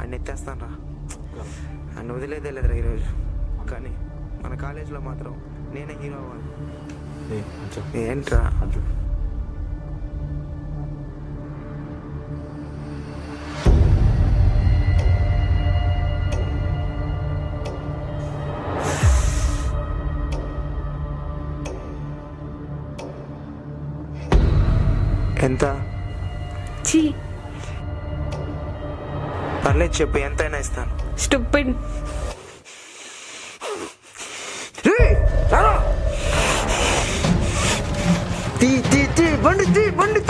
ఆయన ఎత్తేస్తాను రా. ఆయన వదిలేదే లేదురా ఈరోజు. కానీ మన కాలేజీలో మాత్రం నేనే హీరో అవ్వాలి. ఏంట్రా ఎంత? పర్లేదు చెప్పు, ఎంతైనా ఇస్తాను. స్టూపిడ్. బండి బండి